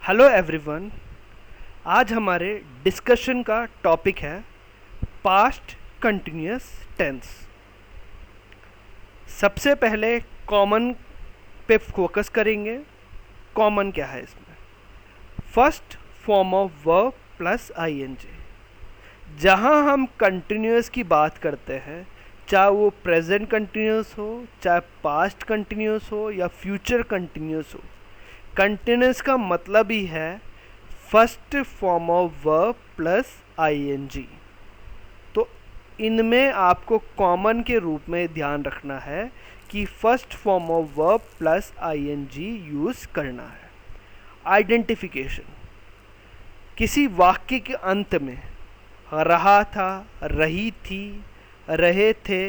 Hello everyone. आज हमारे discussion का टॉपिक है पास्ट कंटिन्यूअस टेंस। सबसे पहले कॉमन पे फोकस करेंगे। कॉमन क्या है इसमें? First form of verb plus ING. जहाँ हम कंटिन्यूअस की बात करते हैं, चाहे वो प्रेजेंट कंटिन्यूअस हो, चाहे पास्ट कंटिन्यूअस हो या फ्यूचर कंटिन्यूअस हो, कंटिन्यूअस का मतलब ही है first form of verb plus ING. तो इनमें आपको कॉमन के रूप में ध्यान रखना है कि first form of verb plus ING use करना है। आइडेंटिफिकेशन, किसी वाक्य के अंत में रहा था, रही थी, रहे थे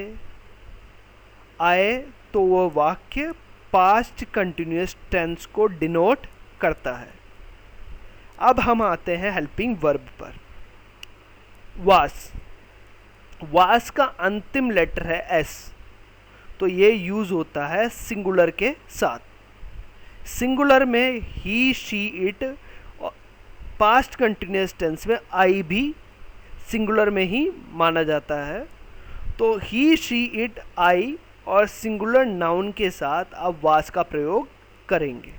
आए तो वो वाक्य पास्ट कंटिन्यूअस टेंस को डिनोट करता है। अब हम आते हैं हेल्पिंग वर्ब पर। वास का अंतिम लेटर है एस, तो ये यूज होता है सिंगुलर के साथ। सिंगुलर में he, she, it, past continuous tense में आई भी सिंगुलर में ही माना जाता है। तो ही, शी, इट, आई और सिंगुलर नाउन के साथ आप वास का प्रयोग करेंगे।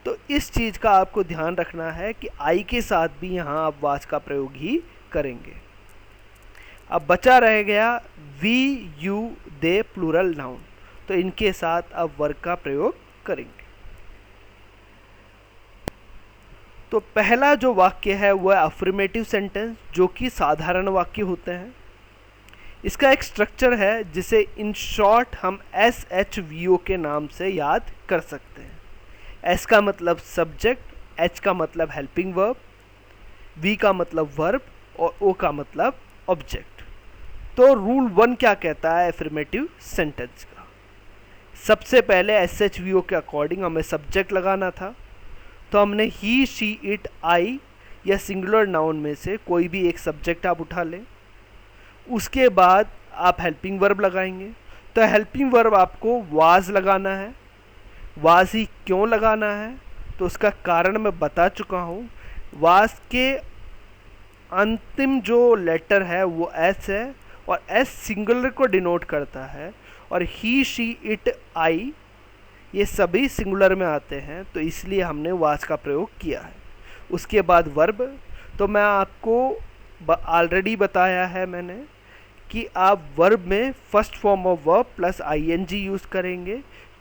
तो इस चीज़ का आपको ध्यान रखना है कि आई के साथ भी यहाँ आप वास का प्रयोग ही करेंगे। अब बचा रह गया we, you, they plural noun, तो इनके साथ आप वर्ग का प्रयोग करेंगे। तो पहला जो वाक्य है वो है अफर्मेटिव सेंटेंस, जो कि साधारण वाक्य होते हैं। इसका एक स्ट्रक्चर है जिसे इन शॉर्ट हम SHVO के नाम से याद कर सकते हैं। S का मतलब सब्जेक्ट, H का मतलब हेल्पिंग वर्ब, V का मतलब वर्ब और O का मतलब ऑब्जेक्ट। तो रूल 1 क्या कहता है अफर्मेटिव सेंटेंस का? सबसे पहले SHVO के अकॉर्डिंग हमें सब्जेक्ट लगाना था, तो हमने ही, शी, इट, आई या सिंगुलर नाउन में से कोई भी एक सब्जेक्ट आप उठा लें। उसके बाद आप हेल्पिंग वर्ब लगाएंगे। तो हेल्पिंग वर्ब आपको वाज लगाना है। वाज ही क्यों लगाना है, तो उसका कारण मैं बता चुका हूँ। वाज के अंतिम जो लेटर है वो एस है और एस सिंगुलर को डिनोट करता है, और ही, शी, इट, आई ये सभी सिंगुलर में आते हैं, तो इसलिए हमने वाज का प्रयोग किया है। उसके बाद वर्ब, तो मैं आपको ऑलरेडी बताया है मैंने कि आप वर्ब में first form of verb plus ING use करेंगे,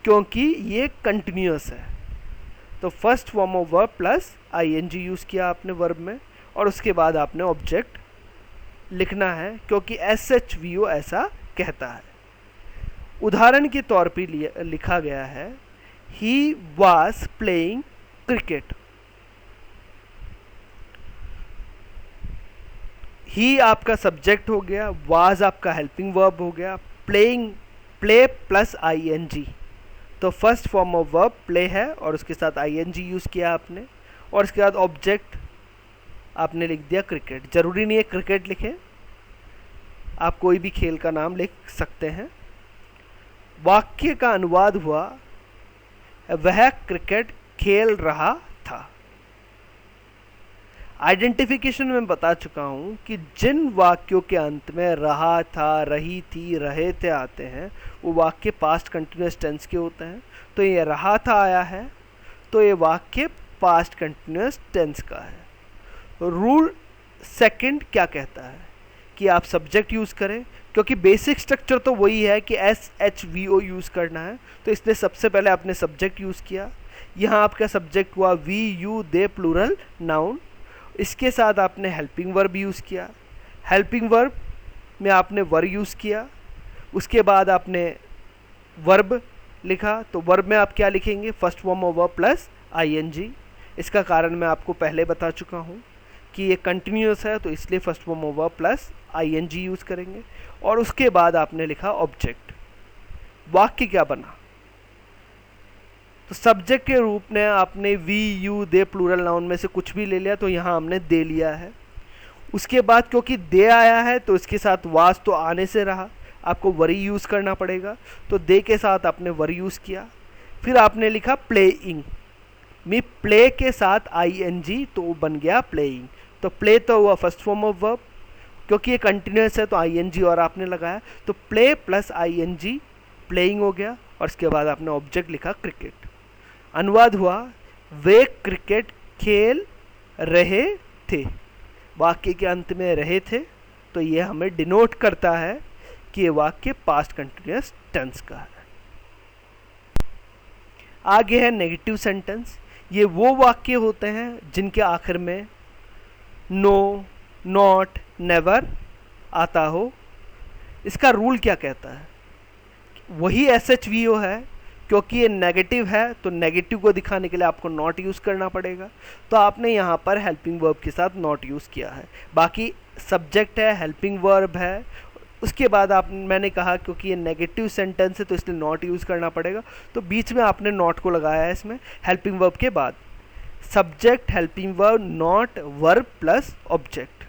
क्योंकि ये कंटिन्यूअस है। तो first form of verb plus ING use किया आपने वर्ब में, और उसके बाद आपने ऑब्जेक्ट लिखना है, क्योंकि SHVO ऐसा कहता है। उदाहरण के तौर पर लिखा गया है ही वॉज प्लेइंग क्रिकेट। ही आपका सब्जेक्ट हो गया, वाज आपका हेल्पिंग वर्ब हो गया, प्लेइंग प्ले प्लस आईएनजी, तो first form of verb play है और उसके साथ आईएनजी यूज़ किया आपने, और उसके बाद ऑब्जेक्ट आपने लिख दिया क्रिकेट। ज़रूरी नहीं है क्रिकेट लिखें, आप कोई भी खेल का नाम लिख सकते हैं। वाक्य का अनुवाद हुआ वह क्रिकेट खेल रहा था। आइडेंटिफिकेशन में बता चुका हूँ कि जिन वाक्यों के अंत में रहा था, रही थी, रहे थे आते हैं, वो वाक्य पास्ट कंटिन्यूअस टेंस के होते हैं। तो ये रहा था आया है, तो ये वाक्य पास्ट कंटिन्यूअस टेंस का है। रूल सेकंड क्या कहता है कि आप सब्जेक्ट यूज़ करें, क्योंकि बेसिक स्ट्रक्चर तो वही है कि SHVO यूज़ करना है, तो इसलिए सबसे पहले आपने सब्जेक्ट यूज़ किया। यहाँ आपका सब्जेक्ट हुआ we, you, they plural noun. इसके साथ आपने हेल्पिंग वर्ब यूज़ किया। हेल्पिंग वर्ब में आपने वर्ब यूज़ किया। उसके बाद आपने वर्ब लिखा, तो वर्ब में आप क्या लिखेंगे? First form of verb plus ING. इसका कारण मैं आपको पहले बता चुका हूँ कि ये कंटिन्यूअस है, तो इसलिए first form of verb plus ING use करेंगे। और उसके बाद आपने लिखा ऑब्जेक्ट। वाक्य क्या बना? तो सब्जेक्ट के रूप में आपने we, you, they plural noun में से कुछ भी ले लिया, तो यहाँ हमने दे लिया है। उसके बाद क्योंकि दे आया है तो इसके साथ वाज तो आने से रहा, आपको वरी यूज़ करना पड़ेगा, तो दे के साथ आपने वरी यूज़ किया। फिर आपने लिखा प्लेइंग। मी प्ले के साथ ing तो वो बन गया प्लेइंग। तो प्ले तो हुआ फर्स्ट फॉर्म ऑफ वर्ब, क्योंकि ये कंटिन्यूस है तो ing और आपने लगाया, तो प्ले प्लस ing प्लेइंग हो गया। और इसके बाद आपने ऑब्जेक्ट लिखा क्रिकेट। अनुवाद हुआ वे क्रिकेट खेल रहे थे। वाक्य के अंत में रहे थे, तो ये हमें डिनोट करता है कि ये वाक्य पास्ट कंटिन्यूअस टेंस का है। आगे है नेगेटिव सेंटेंस। ये वो वाक्य होते हैं जिनके आखिर में नो, नॉट, नेवर आता हो। इसका रूल क्या कहता है? वही SHVO है, क्योंकि ये नेगेटिव है तो नेगेटिव को दिखाने के लिए आपको नॉट यूज़ करना पड़ेगा, तो आपने यहाँ पर हेल्पिंग वर्ब के साथ नॉट यूज़ किया है। बाकी सब्जेक्ट है, हेल्पिंग वर्ब है, उसके बाद मैंने कहा क्योंकि ये नेगेटिव सेंटेंस है तो इसलिए नॉट यूज़ करना पड़ेगा, तो बीच में आपने नॉट को लगाया है इसमें हेल्पिंग वर्ब के बाद। Subject, helping verb, not, verb plus object.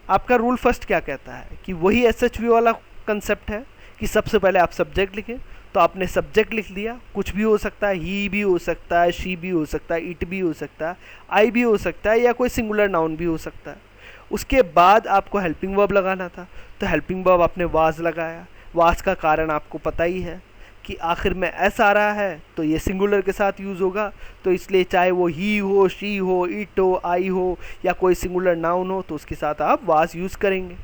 आपका रूल फर्स्ट क्या कहता है कि वही SHV वाला कंसेप्ट है कि सबसे पहले आप सब्जेक्ट लिखें, तो आपने सब्जेक्ट लिख दिया, कुछ भी हो सकता है, ही भी हो सकता है, शी भी हो सकता है, इट भी हो सकता है, आई भी हो सकता है, या कोई सिंगुलर नाउन भी हो सकता है। उसके बाद आपको हेल्पिंग वर्ब लगाना था, तो हेल्पिंग वर्ब आपने वाज लगाया। वाज का कारण आपको पता ही है कि आखिर में एस आ रहा है तो ये सिंगुलर के साथ यूज़ होगा, तो इसलिए चाहे वो ही हो, शी हो, इट हो, आई हो, या कोई सिंगुलर नाउन हो, तो उसके साथ आप वाज यूज़ करेंगे।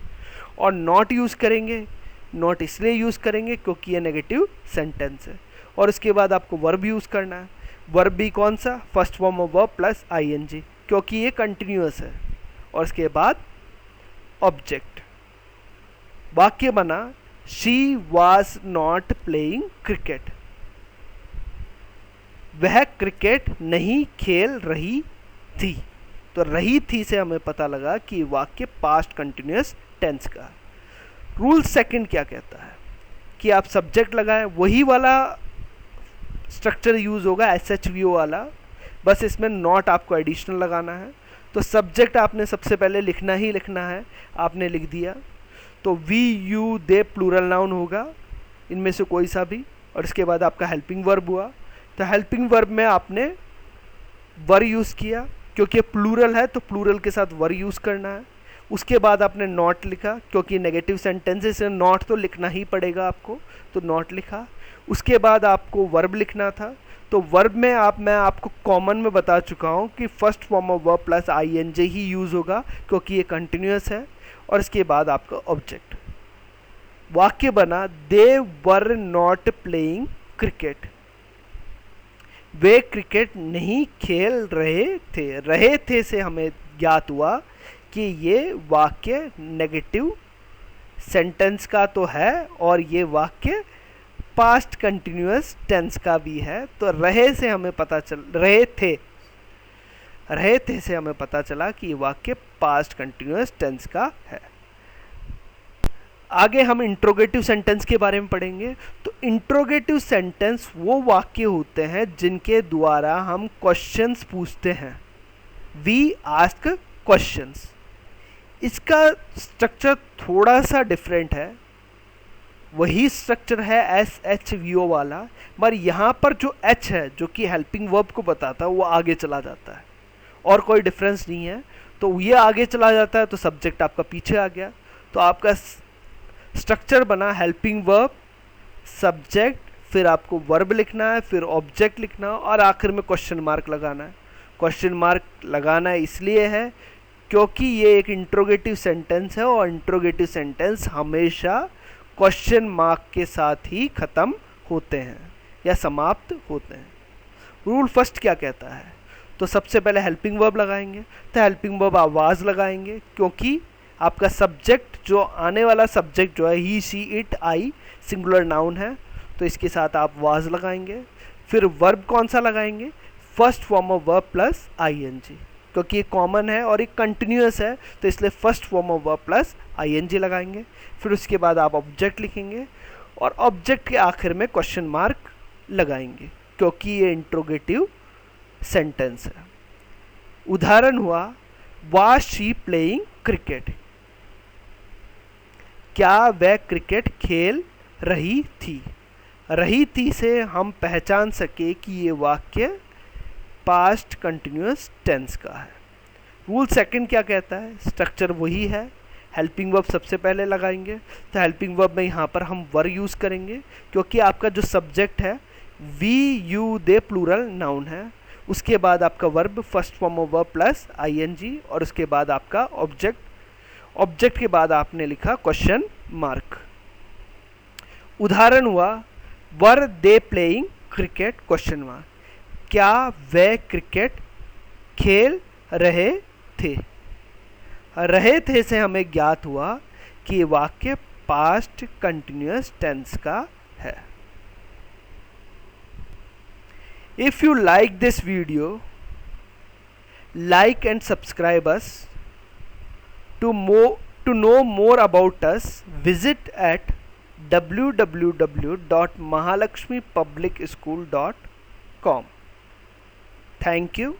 और नॉट यूज़ करेंगे, नॉट इसलिए यूज़ करेंगे क्योंकि ये नेगेटिव सेंटेंस है। और इसके बाद आपको वर्ब यूज़ करना है। वर्ब भी कौन सा? First form of verb plus ing, क्योंकि ये कंटिन्यूअस है। और इसके बाद ऑब्जेक्ट। वाक्य बना she was not playing cricket. वह क्रिकेट नहीं खेल रही थी। तो रही थी से हमें पता लगा कि वाक्य पास्ट कंटिन्यूअस टेंस का। रूल सेकंड क्या कहता है कि आप सब्जेक्ट लगाएं, वही वाला स्ट्रक्चर यूज़ होगा SHVO वाला, बस इसमें नॉट आपको एडिशनल लगाना है। तो सब्जेक्ट आपने सबसे पहले लिखना ही लिखना है, आपने लिख दिया, तो we, you, they plural noun होगा, इनमें से कोई सा भी। और इसके बाद आपका हेल्पिंग वर्ब हुआ, तो हेल्पिंग वर्ब में आपने वर यूज़ किया, क्योंकि प्लूरल है तो प्लूरल के साथ वर यूज़ करना है। उसके बाद आपने नॉट लिखा, क्योंकि नेगेटिव सेंटेंसेस है नॉट तो लिखना ही पड़ेगा आपको, तो नॉट लिखा। उसके बाद आपको वर्ब लिखना था, तो वर्ब में मैं आपको कॉमन में बता चुका हूँ कि first form of verb plus ing he use होगा, क्योंकि ये कंटिन्यूअस है। और इसके बाद आपका ऑब्जेक्ट। वाक्य बना they were not playing cricket. वे क्रिकेट नहीं खेल रहे थे से हमें ज्ञात हुआ कि ये वाक्य नेगेटिव सेंटेंस का तो है और ये वाक्य पास्ट कंटिन्यूअस टेंस का भी है। तो रहे से हमें पता चल रहे थे से हमें पता चला कि ये वाक्य पास्ट कंटिन्यूअस टेंस का है। आगे हम इंट्रोगेटिव सेंटेंस के बारे में पढ़ेंगे। तो इंट्रोगेटिव सेंटेंस वो वाक्य होते हैं जिनके द्वारा हम क्वेश्चंस पूछते हैं। We ask questions. इसका स्ट्रक्चर थोड़ा सा डिफरेंट है, वही स्ट्रक्चर है SHVO वाला, पर यहाँ पर जो H है जो कि हेल्पिंग वर्ब को बताता है वो आगे चला जाता है और कोई डिफरेंस नहीं है। तो ये आगे चला जाता है तो सब्जेक्ट आपका पीछे आ गया। तो आपका स्ट्रक्चर बना हेल्पिंग वर्ब, सब्जेक्ट, फिर आपको वर्ब लिखना है, फिर ऑब्जेक्ट लिखना और आखिर में क्वेश्चन मार्क लगाना है। क्वेश्चन मार्क लगाना इसलिए है क्योंकि ये एक इंट्रोगेटिव सेंटेंस है और इंट्रोगेटिव सेंटेंस हमेशा क्वेश्चन मार्क के साथ ही ख़त्म होते हैं या समाप्त होते हैं। रूल फर्स्ट क्या कहता है? तो सबसे पहले हेल्पिंग वर्ब लगाएंगे, तो हेल्पिंग वर्ब आवाज़ लगाएंगे क्योंकि आपका सब्जेक्ट जो आने वाला सब्जेक्ट जो है he, she, it, I singular noun है, तो इसके साथ आप वाज लगाएंगे। फिर वर्ब कौन सा लगाएंगे? First form of verb plus ing, क्योंकि ये कॉमन है और ये कंटिन्यूअस है तो इसलिए first form of verb plus ing लगाएंगे। फिर उसके बाद आप ऑब्जेक्ट लिखेंगे और ऑब्जेक्ट के आखिर में क्वेश्चन मार्क लगाएंगे क्योंकि ये इंट्रोगेटिव सेंटेंस है। उदाहरण हुआ वाज शी प्लेइंग क्रिकेट। क्या वह क्रिकेट खेल रही थी? रही थी से हम पहचान सके कि ये वाक्य पास्ट कंटिन्यूअस टेंस का है। रूल सेकंड क्या कहता है, स्ट्रक्चर वही है, हेल्पिंग वर्ब सबसे पहले लगाएंगे। तो हेल्पिंग वर्ब में यहाँ पर हम वर यूज़ करेंगे क्योंकि आपका जो सब्जेक्ट है we you they plural noun है। उसके बाद आपका verb first form of verb plus ING और उसके बाद आपका ऑब्जेक्ट, ऑब्जेक्ट के बाद आपने लिखा क्वेश्चन मार्क। उदाहरण हुआ were they playing cricket question mark, क्या वे क्रिकेट खेल रहे थे। रहे थे से हमें ज्ञात हुआ कि वाक्य पास्ट कंटिन्यूअस टेंस का है। If you like this video, like and subscribe us. To know more about us, visit at www.mahalakshmipublicschool.com. Thank you.